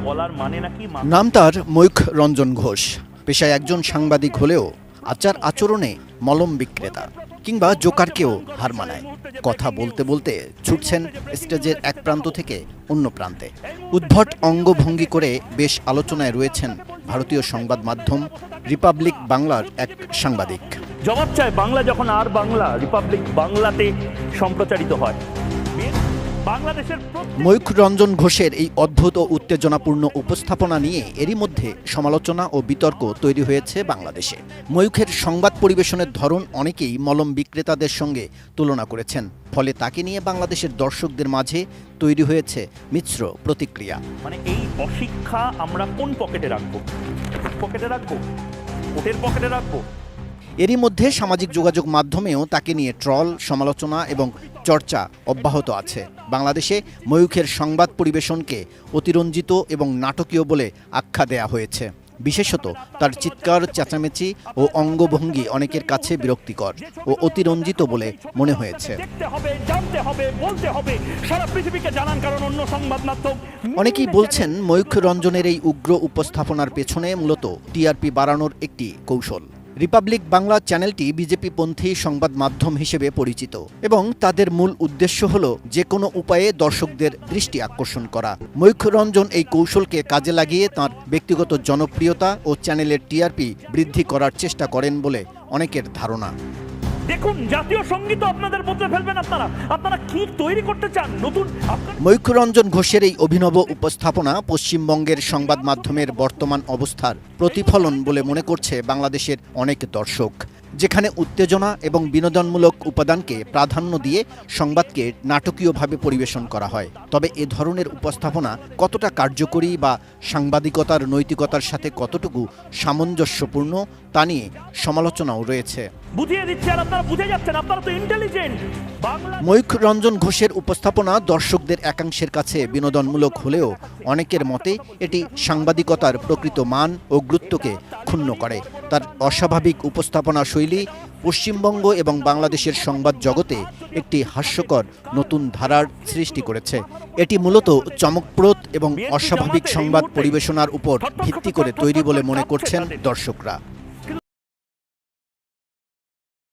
বলার মানে নাকি নাম তার ময়ূখ রঞ্জন ঘোষ। পেশায় একজন সাংবাদিক হলেও আচার আচরণে মলম বিক্রেতা কিংবা জোকারকেও হার মানায়। কথা বলতে বলতে ছুটছেন স্টেজের এক প্রান্ত থেকে অন্য প্রান্তে। উদ্ভট অঙ্গভঙ্গি করে বেশ আলোচনায় রয়েছেন ভারতীয় সংবাদ মাধ্যম রিপাবলিক বাংলার এক সাংবাদিক। জবাব চায় বাংলা যখন আর বাংলা রিপাবলিক বাংলাতে সম্প্রচারিত হয়। বাংলাদেশের ময়ূখ রঞ্জন ঘোষের এই অদ্ভুত ও উত্তেজনাপূর্ণ উপস্থাপনা নিয়ে এরই মধ্যে সমালোচনা ও বিতর্ক তৈরি হয়েছে বাংলাদেশে। ময়ূখের সংবাদ পরিবেশনের ধরন অনেকেই মলম বিক্রেতাদের সঙ্গে তুলনা করেছেন। ফলে তাকে নিয়ে বাংলাদেশের দর্শকদের মাঝে তৈরি হয়েছে মিশ্র প্রতিক্রিয়া। মানে এই অশিক্ষা আমরা কোন পকেটে রাখবো? পকেটে রাখবো, ওটের পকেটে রাখবো। এরই মধ্যে সামাজিক যোগাযোগ মাধ্যমেও তাকে নিয়ে ট্রল, সমালোচনা এবং চর্চা অব্যাহত আছে। বাংলাদেশে ময়ূখের সংবাদ পরিবেশনকে অতিরঞ্জিত এবং নাটকীয় বলে আখ্যা দেয়া হয়েছে। বিশেষত তার চিৎকার, চেঁচামেচি ও অঙ্গভঙ্গি অনেকের কাছে বিরক্তিকর ও অতিরঞ্জিত বলে মনে হয়েছে। অনেকেই বলছেন ময়ূখ রঞ্জনের এই উগ্র উপস্থাপনার পেছনে মূলত টিআরপি বাড়ানোর একটি কৌশল। রিপাবলিক বাংলা চ্যানেলটি বিজেপিপন্থী সংবাদ মাধ্যম হিসেবে পরিচিত এবং তাদের মূল উদ্দেশ্য হল যে কোনো উপায়ে দর্শকদের দৃষ্টি আকর্ষণ করা। ময়ূখ রঞ্জন এই কৌশলকে কাজে লাগিয়ে তাঁর ব্যক্তিগত জনপ্রিয়তা ও চ্যানেলের টিআরপি বৃদ্ধি করার চেষ্টা করেন বলে অনেকের ধারণা। দেখুন, জাতীয় সঙ্গীত আপনাদের বদলে ফেলবেন। আপনারা কি তৈরি করতে চান নতুন? ময়ূখ রঞ্জন ঘোষের এই অভিনব উপস্থাপনা পশ্চিমবঙ্গের সংবাদ মাধ্যমের বর্তমান অবস্থার প্রতিফলন বলে মনে করছে বাংলাদেশের অনেক দর্শক, যেখানে উত্তেজনা এবং বিনোদনমূলক উপাদানকে প্রাধান্য দিয়ে সংবাদকে নাটকীয়ভাবে পরিবেশন করা হয়। তবে এ ধরনের উপস্থাপনা কতটা কার্যকরী বা সাংবাদিকতার নৈতিকতার সাথে কতটুকু সামঞ্জস্যপূর্ণ তা নিয়ে সমালোচনাও রয়েছে। ময়ূখ রঞ্জন ঘোষের উপস্থাপনা দর্শকদের একাংশের কাছে বিনোদনমূলক হলেও অনেকের মতে এটি সাংবাদিকতার প্রকৃত মান ও গুরুত্বকে ক্ষুণ্ণ করে। তার অস্বাভাবিক উপস্থাপনা শৈলী পশ্চিমবঙ্গ এবং বাংলাদেশের সংবাদ জগতে একটি হাস্যকর নতুন ধারার সৃষ্টি করেছে। এটি মূলত চমকপ্রদ এবং অস্বাভাবিক সংবাদ পরিবেশনার উপর ভিত্তি করে তৈরি বলে মনে করছেন দর্শকরা।